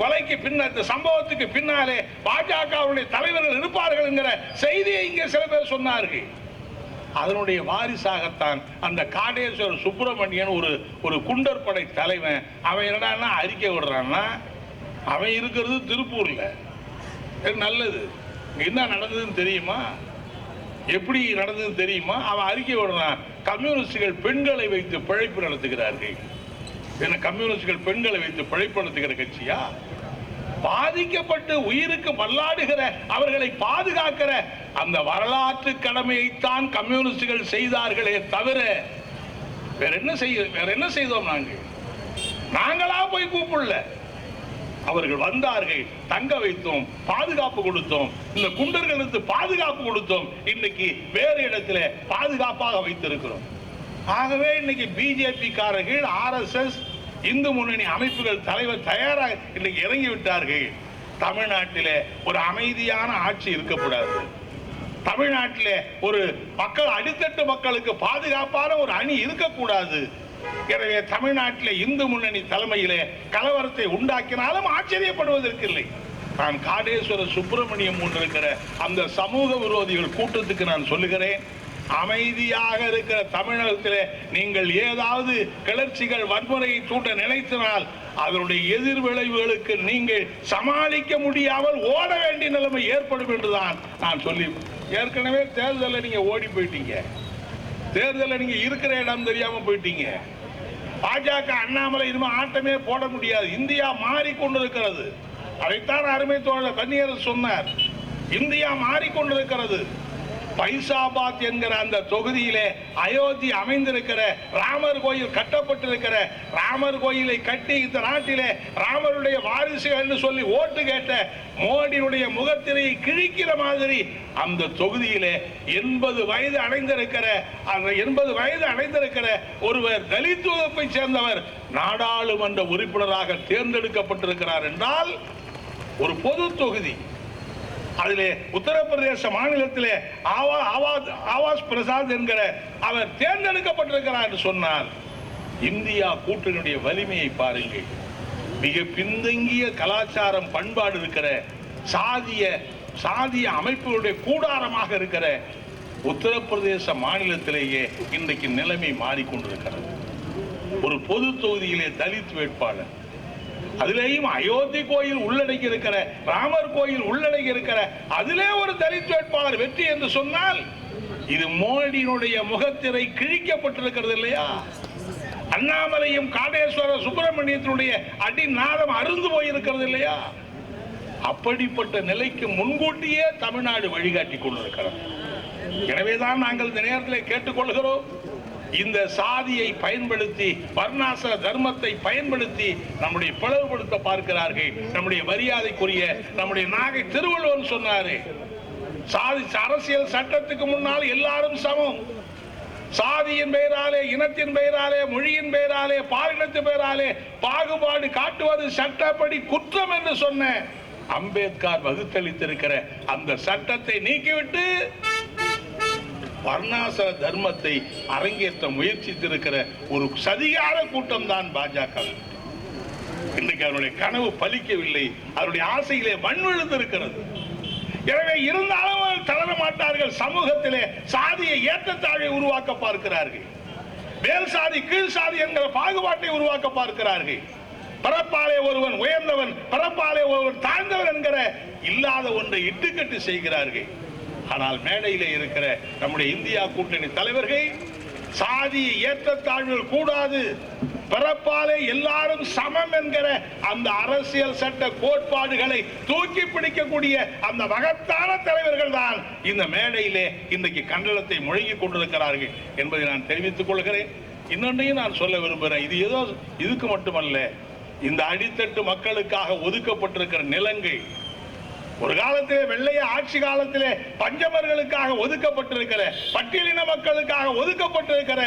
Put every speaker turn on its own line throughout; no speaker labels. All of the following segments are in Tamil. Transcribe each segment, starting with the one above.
கொலைக்கு பின்னர் சம்பவத்துக்கு பின்னாலே பாஜகவுடைய தலைவர்கள் இருப்பார்கள் என்கிற செய்தியை இங்கே சில பேர் சொன்னார்கள். அதனுடைய வாரிசாகத்தான் அந்த காடேஸ்வரர் சுப்பிரமணியன் ஒரு குண்டர் படை தலைவன். அவன் என்னடான்னா அறிக்கை விடுறான்னா, அவன் இருக்கிறது திருப்பூர்ல. நல்லது, என்ன நடந்ததுன்னு தெரியுமா? எப்படி நடந்ததுன்னு தெரியுமா? அவன் அறிக்கை விடுறான், கம்யூனிஸ்டுகள் பெண்களை வைத்து பிழைப்பு நடத்துகிறார்கள். என்ன கம்யூனிஸ்டுகள் பெண்களை வைத்து பிழைப்பு நடத்துகிற கட்சியா? பாதிக்கப்பட்டு உயிருக்கு மல்லாடுகிற அவர்களை பாதுகாக்கிற அந்த வரலாற்று கடமையைத்தான் கம்யூனிஸ்டுகள் செய்தார்களே தவிர வேற என்ன செய்தோம்? நாங்களா போய் கூப்பிடல. அவர்கள் வந்தார்கள், தங்க வைத்தோம், பாதுகாப்பு கொடுத்தோம், இந்த குண்டர்களுக்கு பாதுகாப்பு கொடுத்தோம். இன்னைக்கு வேறு இடத்துல பாதுகாப்பாக வைத்திருக்கிறோம். ஆகவே இன்னைக்கு பிஜேபி காரர்கள், RSS, இந்து முன்னணி அமைப்புகள் தலைவர் தயாராக இன்னைக்கு இறங்கி விட்டார்கள். தமிழ்நாட்டிலே ஒரு அமைதியான ஆட்சி இருக்கக்கூடாது. தமிழ்நாட்டிலே ஒரு மக்கள், அடித்தட்டு மக்களுக்கு பாதுகாப்பான ஒரு அணி இருக்கக்கூடாது. எனவே தமிழ்நாட்டிலே இந்து முன்னணி தலைமையிலே கலவரத்தை உண்டாக்கினாலும் ஆச்சரியப்படுவதற்கு இல்லை. நான் காடேஸ்வரர் சுப்பிரமணியம் கொண்டிருக்கிற அந்த சமூக விரோதிகள் கூட்டத்துக்கு நான் சொல்லுகிறேன், அமைதியாக இருக்கிற தமிழகத்திலே நீங்கள் ஏதாவது கிளர்ச்சிகள், வன்முறையை தூண்ட நினைத்தினால் அதனுடைய எதிர் விளைவுகளுக்கு நீங்கள் சமாளிக்க முடியாமல் ஓட வேண்டிய நிலைமை ஏற்படும் என்றுதான் நான் சொல்லி, ஏற்கனவே தேர்தலில் நீங்க ஓடி போயிட்டீங்க. தேர்தலில் நீங்க இருக்கிற இடம் தெரியாம போயிட்டீங்க. பாஜக அண்ணாமலை இனிமே ஆட்டமே போட முடியாது. இந்தியா மாறிக்கொண்டிருக்கிறது. அதைத்தான் அருமை தோழர் கன்னியரசு சொன்னார். இந்தியா மாறிக்கொண்டிருக்கிறது. பைசாபாத் என்கிற அந்த தொகுதியிலே அயோத்தி அமைந்திருக்கிற ராமர் கோயில் கட்டப்பட்டிருக்கிற ராமர் கோயிலை கட்டி இந்த நாட்டிலே ராமருடைய வாரிசுகள் என்று சொல்லி ஓட்டு கேட்ட மோடியுடைய முகத்திரையை கிழிக்கிற மாதிரி அந்த தொகுதியிலே 80 வயது அடைந்திருக்கிற ஒருவர் தலித் வகுப்பை சேர்ந்தவர் நாடாளுமன்ற உறுப்பினராக தேர்ந்தெடுக்கப்பட்டிருக்கிறார் என்றால் ஒரு பொது தொகுதி. அதிலே உத்தரப்பிரதேச மாநிலத்திலே ஆவாஸ் பிரசாத் என்கிற அவர் தேர்ந்தெடுக்கப்பட்டிருக்கிறார் என்று சொன்னார். இந்தியா கூட்டணியுடைய வலிமையை பாருங்கள். மிக பின்தங்கிய கலாச்சாரம், பண்பாடு இருக்கிற சாதிய அமைப்புகளுடைய கூடாரமாக இருக்கிற உத்தரப்பிரதேச மாநிலத்திலேயே இன்றைக்கு நிலைமை மாறிக்கொண்டிருக்கிறது. ஒரு பொது தொகுதியிலே தலித் வேட்பாளர், அதிலேயும் அயோத்தி கோயில் உள்ளடங்கி இருக்கிற, ராமர் கோயில் உள்ளடங்கி இருக்கிற அதிலே ஒரு தலித் வேட்பாளர் வெற்றி என்று சொன்னால் இது மோடியினுடைய முகத்திரை கிழிக்கப்பட்டிருக்கிறது இல்லையா? அண்ணாமலையும் காடேஸ்வரர் சுப்பிரமணியத்தினுடைய அடிநாதம் அருந்து போயிருக்கிறது இல்லையா? அப்படிப்பட்ட நிலைக்கு முன்கூட்டியே தமிழ்நாடு வழிகாட்டி கொண்டிருக்கிறது. எனவேதான் நாங்கள் இந்த நேரத்தில் கேட்டுக்கொள்கிறோம், இந்த சாதியை பயன்படுத்தி, வர்ணாசிர தர்மத்தை பயன்படுத்தி நம்முடைய பிளவுபடுத்த பார்க்கிறார்கள். நம்முடைய மரியாதைக்குரிய நம்முடைய நாகை திருவள்ளுவர் சொன்னாரு, சாதி அரசியல் சட்டத்துக்கு முன்னால் எல்லாரும் சமம். சாதியின் பெயராலே, இனத்தின் பெயராலே, மொழியின் பெயராலே, பாலினத்தின் பெயராலே பாகுபாடு காட்டுவது சட்டப்படி குற்றம் என்று சொன்ன அம்பேத்கர் வகுத்தளித்திருக்கிற அந்த சட்டத்தை நீக்கிவிட்டு வர்ணாசிர தர்மத்தை அரங்கேற்ற முயற்சித்திருக்கிற ஒரு சதிகார கூட்டம் தான் பாஜக. இன்றைக்கு அவருடைய கனவு பலிக்கவில்லை, அவருடைய ஆசையிலே மண் விழுந்திருக்கிறது. எனவே இருந்தாலும் தளர மாட்டார்கள். சமூகத்திலே சாதியை ஏற்றத்தாழ்வை உருவாக்க பார்க்கிறார்கள். மேல் சாதி கீழ் சாதி என்கிற பாகுபாட்டை உருவாக்க பார்க்கிறார்கள். பரப்பாலே ஒருவன் உயர்ந்தவன், பரப்பாலே ஒருவன் தாழ்ந்தவன் என்கிற இல்லாத ஒன்றை இட்டுக்கட்டு செய்கிறார்கள். ஆனால் மேடையிலே இருக்கிற நம்முடைய இந்தியா கூட்டணி தலைவர்கள் சாதியை ஏற்றத்தாழ்வுகள் கூடாது, பிறப்பாலே எல்லாரும் சமம் என்கிற அந்த அரசியல் சட்ட கோட்பாடுகளை தூக்கி பிடிக்கக்கூடிய அந்த மகத்தான தலைவர்கள் தான் இந்த மேடையிலே இன்றைக்கு கண்டனத்தை முழங்கிக் கொண்டிருக்கிறார்கள் என்பதை நான் தெரிவித்துக் கொள்கிறேன். இன்னொன்றையும் நான் சொல்ல விரும்புகிறேன், இது ஏதோ இதுக்கு மட்டுமல்ல, இந்த அடித்தட்டு மக்களுக்காக ஒதுக்கப்பட்டிருக்கிற நிலங்கள், ஒரு காலத்திலே வெள்ளைய ஆட்சி காலத்திலே பஞ்சமர்களுக்காக ஒதுக்கப்பட்டிருக்கிற, பட்டியலின மக்களுக்காக ஒதுக்கப்பட்டிருக்கிற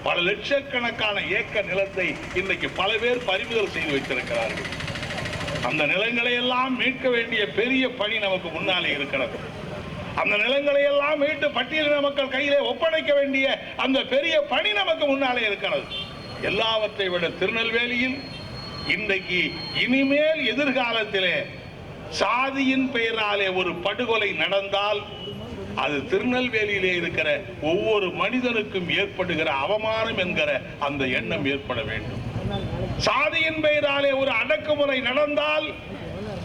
பல லட்சக்கணக்கான ஏக்கர் நிலத்தை இன்றைக்கு பல பேர் பறிமுதல் செய்து வைத்திருக்கிறார்கள். அந்த நிலங்களை எல்லாம் மீட்க வேண்டிய பெரிய பணி நமக்கு முன்னாலே இருக்கிறது. அந்த நிலங்களை எல்லாம் மீட்டு பட்டியலின மக்கள் கையிலே ஒப்படைக்க வேண்டிய அந்த பெரிய பணி நமக்கு முன்னாலே இருக்கிறது. எல்லாவற்றை விட திருநெல்வேலியில் இன்றைக்கு இனிமேல் எதிர்காலத்திலே சாதியின் பெயராலே ஒரு படுகொலை நடந்தால் அது திருநெல்வேலியிலே இருக்கிற ஒவ்வொரு மனிதனுக்கும் ஏற்படுகிற அவமானம் என்கிற அந்த எண்ணம் ஏற்பட வேண்டும். சாதியின் பெயராலே ஒரு அடக்குமுறை நடந்தால்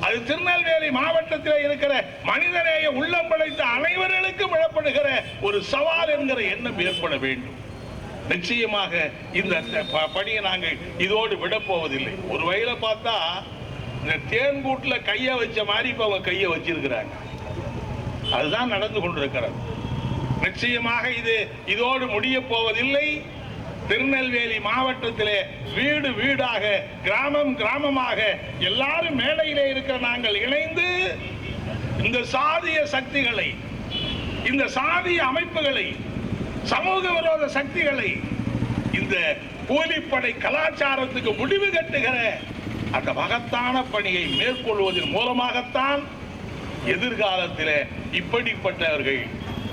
அது திருநெல்வேலி மாவட்டத்தில் இருக்கிற மனிதநேய உள்ளம் படைத்த அனைவர்களுக்கும் விழப்படுகிற ஒரு சவால் என்கிற எண்ணம் ஏற்பட வேண்டும். நிச்சயமாக இந்த பணியை நாங்கள் இதோடு விடப்போவதில்லை. ஒரு வகையில பார்த்தா இந்த தேன்கூட்டுல கைய வச்ச மாதிரி இப்ப அவங்க கைய வச்சிருக்கிறாங்க. அதுதான் நடந்து கொண்டிருக்கிறது. நிச்சயமாக இதோடு முடிய போவதில்லை. திருநெல்வேலி மாவட்டத்திலே வீடு வீடாக, கிராமம் கிராமமாக எல்லாரும் மேடையிலே இருக்கிற நாங்கள் இணைந்து இந்த சாதிய சக்திகளை, இந்த சாதிய அமைப்புகளை, சமூக விரோத சக்திகளை, இந்த கூலிப்படை கலாச்சாரத்துக்கு முடிவு கட்டுகிற அந்த மகத்தான பணியை மேற்கொள்வதன் மூலமாகத்தான் எதிர்காலத்தில் இப்படிப்பட்டவர்கள்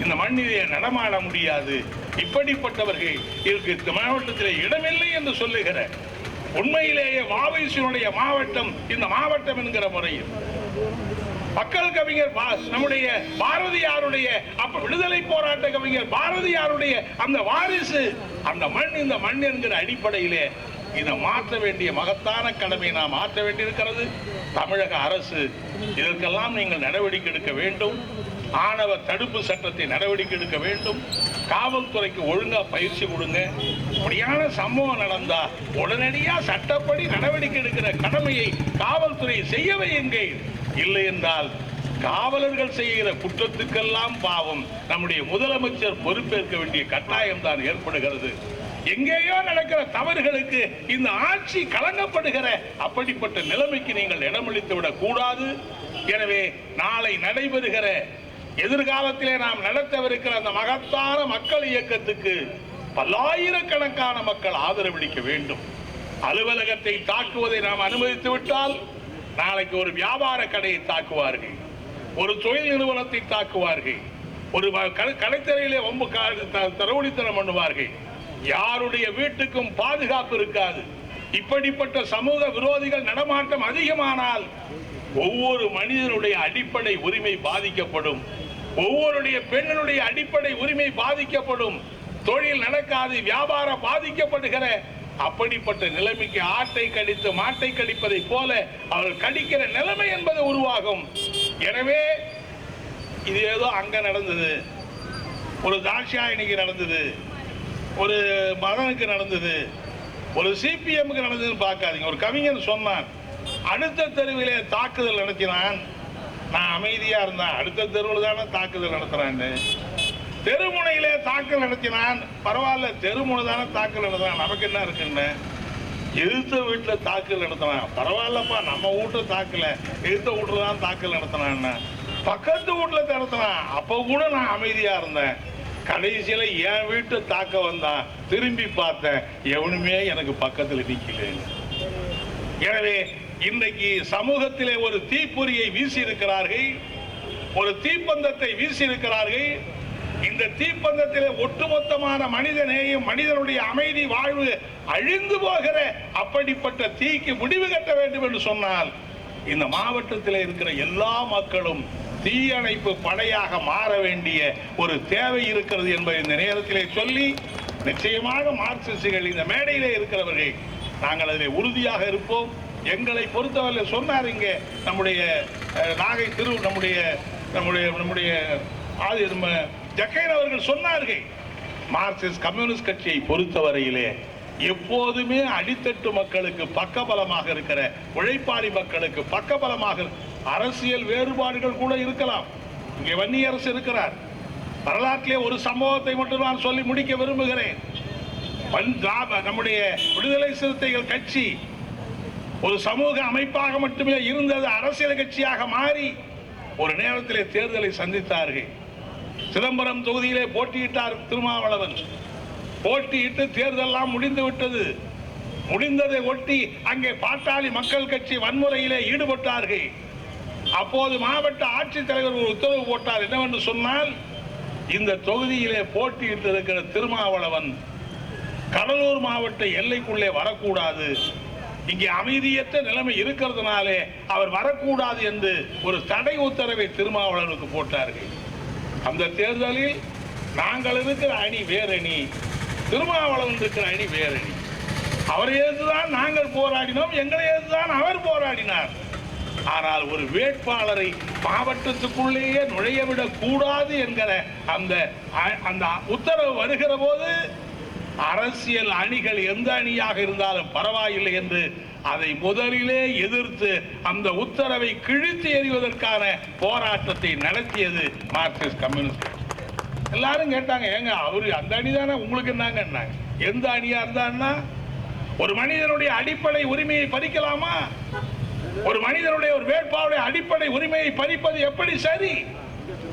இந்த மண்ணிலே நடமாட முடியாது, இப்படிப்பட்டவர்கள் இதற்கு மாவட்டத்தில் இடமில்லை என்று சொல்லுகிற உண்மையிலேயே வாவைசியினுடைய மாவட்டம் இந்த மாவட்டம் என்கிற முறையில் மக்கள் கவிஞர் நம்முடைய பாரதியாருடைய விடுதலை போராட்ட கவிஞர் பாரதியாருடைய அந்த வாரிசு, அந்த மண் இந்த மண் என்கிற அடிப்படையிலே இதை மாற்ற வேண்டிய மகத்தான கடமை நாம் ஆற்ற வேண்டியிருக்கிறது. தமிழக அரசு இதற்கெல்லாம் நீங்கள் நடவடிக்கை எடுக்க வேண்டும். ஆணவ தடுப்பு சட்டத்தை நடவடிக்கை எடுக்க வேண்டும். காவல்துறைக்கு ஒழுங்கா பயிற்சி கொடுங்க. இப்படியான சம்பவம் நடந்தா உடனடியா சட்டப்படி நடவடிக்கை எடுக்கிற கடமையை காவல்துறை செய்ய வையுங்கள். இல்லை என்றால் காவலர்கள் செய்கிற குற்றத்துக்கெல்லாம் பாவம் நம்முடைய முதலமைச்சர் பொறுப்பேற்க வேண்டிய கட்டாயம் தான் ஏற்படுகிறது. எங்கேயோ நடக்கிற தவறுகளுக்கு இந்த ஆட்சி கலங்கப்படுகிற அப்படிப்பட்ட நிலைமைக்கு நீங்கள் இடமளித்து விடக் கூடாது. எனவே நாளை நடைபெறுகிற எதிர்காலத்திலே நாம் நடத்தவிருக்கிற அந்த மகத்தான மக்கள் இயக்கத்துக்கு பல்லாயிரக்கணக்கான மக்கள் ஆதரவளிக்க வேண்டும். அலுவலகத்தை தாக்குவதை நாம் அனுமதித்து விட்டால் நாளைக்கு ஒரு வியாபார கடையை தாக்குவார்கள், ஒரு தொழில் நிறுவனத்தை தாக்குவார்கள், ஒரு கடைத்தறையிலே ரொம்ப தரவுடித்தனம் பண்ணுவார்கள். யாருடைய வீட்டுக்கும் பாதுகாப்பு இருக்காது. இப்படிப்பட்ட சமூக விரோதிகள் நடமாட்டம் அதிகமானால் ஒவ்வொரு மனிதனுடைய அடிப்படை உரிமை பாதிக்கப்படும். ஒவ்வொருடைய பெண்ணுடைய அடிப்படை உரிமை பாதிக்கப்படும். தொழில் நடக்காது, வியாபாரம் பாதிக்கப்படுகிற அப்படிப்பட்ட நிலைமைக்கு ஆட்டை கடித்து மாட்டை கடிப்பதை போல அவர்கள் கடிக்கிற நிலைமை என்பது உருவாகும். எனவே இது ஏதோ அங்க நடந்தது, ஒரு தாட்சாயணிக்கு நடந்தது, ஒரு மகனுக்கு நடந்தது, ஒரு சிபிஎம்க்கு நடந்ததுன்னு பார்க்காதீங்க. ஒரு கவிஞர் சொன்னான், அடுத்த தெருவிலே தாக்குதல் நடத்தினான், நான் அமைதியா இருந்தேன். அடுத்த தெருவில் தானே தாக்குதல் நடத்துறான்னு. தெருமுனையிலே தாக்குதல் நடத்தினான், பரவாயில்ல, தெருமுனை தானே தாக்குதல் நடத்தினான், நமக்கு என்ன இருக்குன்னு. எதிர்த்த வீட்டுல தாக்குதல் நடத்தினான், பரவாயில்லப்பா, நம்ம வீட்டை தாக்கல, எதிர்த்த வீட்டுல தான் தாக்குதல் நடத்தினான்னு. பக்கத்து வீட்டுல நடத்தினான், அப்ப கூட நான் அமைதியா இருந்தேன். கடைசியில என் வீட்டை தாக்க வந்தான், திரும்பி பார்த்தேன், எவனுமே எனக்கு பக்கத்தில் நிக்கல. எனவே இன்றைக்கு சமூகத்திலே ஒரு தீப்பொறியை வீசி இருக்கிறார்கள், ஒரு தீப்பந்தத்தை வீசி இருக்கிறார்கள். இந்த தீப்பந்தத்திலே ஒட்டுமொத்தமான மனித நேயம், மனிதனுடைய அமைதி, வாழ்வு அழிந்து போகிற அப்படிப்பட்ட தீக்கு முடிவு கட்ட வேண்டும் என்று சொன்னால் இந்த மாவட்டத்தில் இருக்கிற எல்லா மக்களும் தீயணைப்பு படையாக மாற வேண்டிய ஒரு தேவை இருக்கிறது என்பதை இந்த நேரத்திலே சொல்லி, நிச்சயமாக மார்க்சிஸ்டுகள் இந்த மேடையிலே இருக்கிறவர்கள் நாங்கள் அதில் உறுதியாக இருப்போம். எங்களை பொறுத்தவரை சொன்னார் இங்கே நம்முடைய நாகை திரு நம்முடைய நம்முடைய நம்முடைய ஜக்கைன் அவர்கள் சொன்னார்கள், மார்க்சிஸ்ட் கம்யூனிஸ்ட் கட்சியை பொறுத்தவரையிலே எப்போதுமே அடித்தட்டு மக்களுக்கு பக்கபலமாக இருக்கிற, உழைப்பாளி மக்களுக்கு பக்கபலமாக, அரசியல் வேறுபாடுகள் கூட இருக்கலாம். இங்கே வன்னியரசு இருக்கிறார். வரலாற்றிலே ஒரு சம்பவத்தை மட்டும் நான் சொல்லி முடிக்க விரும்புகிறேன். நம்முடைய விடுதலை சிறுத்தைகள் கட்சி ஒரு சமூக அமைப்பாக மட்டுமே இருந்தது, அரசியல் கட்சியாக மாறி ஒரு நேரத்திலே தேர்தலை சந்தித்தார்கள். சிதம்பரம் தொகுதியிலே போட்டியிட்டார் திருமாவளவன். போட்டியிட்டு தேர்தலெல்லாம் முடிந்து விட்டது. முடிந்ததை ஒட்டி அங்கே பாட்டாளி மக்கள் கட்சி வன்முறையிலே ஈடுபட்டார்கள். அப்போது மாவட்ட ஆட்சித்தலைவர் ஒரு உத்தரவு போட்டார். என்னவென்று சொன்னால், இந்த தொகுதியிலே போட்டியிட்டு இருக்கிற திருமாவளவன் கடலூர் மாவட்ட எல்லைக்குள்ளே வரக்கூடாது, இங்கே அமைதியற்ற நிலைமை இருக்கிறதுனாலே அவர் வரக்கூடாது என்று ஒரு தடை உத்தரவை திருமாவளவனுக்கு போட்டார்கள். அந்த தேர்தலில் நாங்கள் இருக்கிற அணி வேறணி, திருமாவளவன் இருக்கிற அணி வேறணி. அவரை எதிர்த்துதான் நாங்கள் போராடினோம், எங்களை எதிர்த்துதான் அவர் போராடினார். ஆனால் ஒரு வேட்பாளரை மாவட்டத்துக்குள்ளேயே நுழையவிடக் கூடாது என்கிற அந்த உத்தரவு வருகிற போது அரசியல் அணிகள் எந்த அணியாக இருந்தாலும் பரவாயில்லை என்று அதை முதலிலே எதிர்த்து அந்த உத்தரவை கிழித்து எறிவதற்கான போராட்டத்தை நடத்தியது மார்க்சிஸ்ட் கம்யூனிஸ்ட். எல்லாரும் கேட்டாங்க, ஏங்க அவரு அந்த அணி தானே, உங்களுக்கு என்னங்க? எந்த அணியா இருந்தான்னா ஒரு மனிதனுடைய அடிப்படை உரிமையை பறிக்கலாமா? ஒரு மனிதனுடைய ஒரு வேட்பாளருடைய அடிப்படை உரிமையை பறிப்பது எப்படி சரி?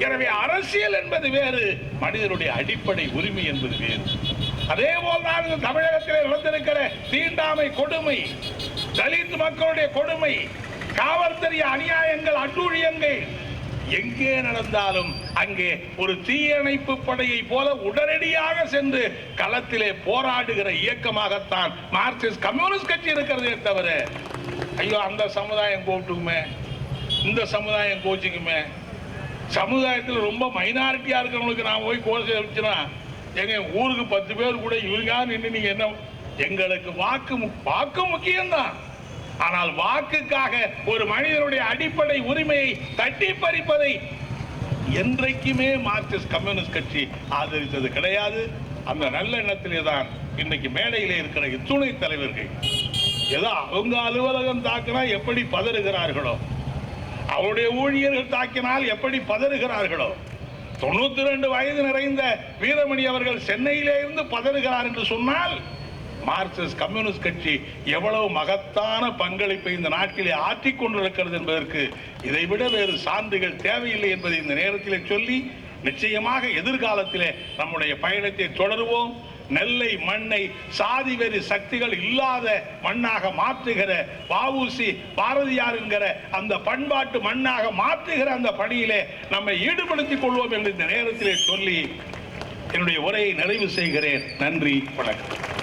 எனவே அரசியல் என்பது வேறு, மனிதனுடைய அடிப்படை உரிமை என்பது வேறு. அதே போல்தான் தமிழகத்தில் நடந்திருக்கிற தீண்டாமை கொடுமை, தலித் மக்களுடைய கொடுமை, காவல்துறை அநியாயங்கள், அட்டூழியங்கள் எங்கே நடந்தாலும் அங்கே ஒரு தீயணைப்பு படையை போல உடனடியாக சென்று களத்திலே போராடுகிற இயக்கமாகத்தான் மார்க்சிஸ்ட் கம்யூனிஸ்ட் கட்சி இருக்கிறதே தவிர, ஐயோ அந்த சமுதாயம் கூப்பிட்டுக்குமே, இந்த சமுதாயம் கோச்சிக்குமே, சமுதாயத்தில் ரொம்ப மைனாரிட்டியா இருக்கிறவங்களுக்கு நான் போய் கோர்ஸ் வச்சுனா எங்க ஊருக்கு 10 பேர் கூட இவருக்கா நின்று நீங்க என்ன? எங்களுக்கு வாக்கு முக்கியம்தான். ஆனால் வாக்குக்காக ஒரு மனிதனுடைய அடிப்படை உரிமையை தட்டி பறிப்பதை என்றைக்குமே மார்க்சிஸ்ட் கம்யூனிஸ்ட் கட்சி ஆதரித்தது கிடையாது. அந்த நல்ல எண்ணத்திலே தான் இன்னைக்கு மேடையிலே இருக்கிற இத்துணை தலைவர்கள் ஏதோ அவங்க அலுவலகம் தாக்கினா எப்படி பதறுகிறார்களோ, அவருடைய ஊழியர்கள் தாக்கினால் எப்படி பதறுகிறார்களோ, 92 வயது நிறைந்த வீரமணி அவர்கள் சென்னையிலே இருந்து பதறுகிறார் என்று சொன்னால் மார்க்சிஸ்ட் கம்யூனிஸ்ட் கட்சி எவ்வளவு மகத்தான பங்களிப்பை இந்த நாட்டிலே ஆற்றிக் கொண்டிருக்கிறது என்பதற்கு இதைவிட வேறு சான்றுகள் தேவையில்லை என்பதை இந்த நேரத்திலே சொல்லி, நிச்சயமாக எதிர்காலத்திலே நம்முடைய பயணத்தை தொடருவோம். நெல்லை மண்ணை சாதி வெறி சக்திகள் இல்லாத மண்ணாக மாற்றுகிற வ.உ.சி. பாரதியார் என்கிற அந்த பண்பாட்டு மண்ணாக மாற்றுகிற அந்த பணியிலே நம்மை ஈடுபடுத்திக் கொள்வோம் என்று இந்த நேரத்திலே சொல்லி என்னுடைய உரையை நிறைவு செய்கிறேன். நன்றி, வணக்கம்.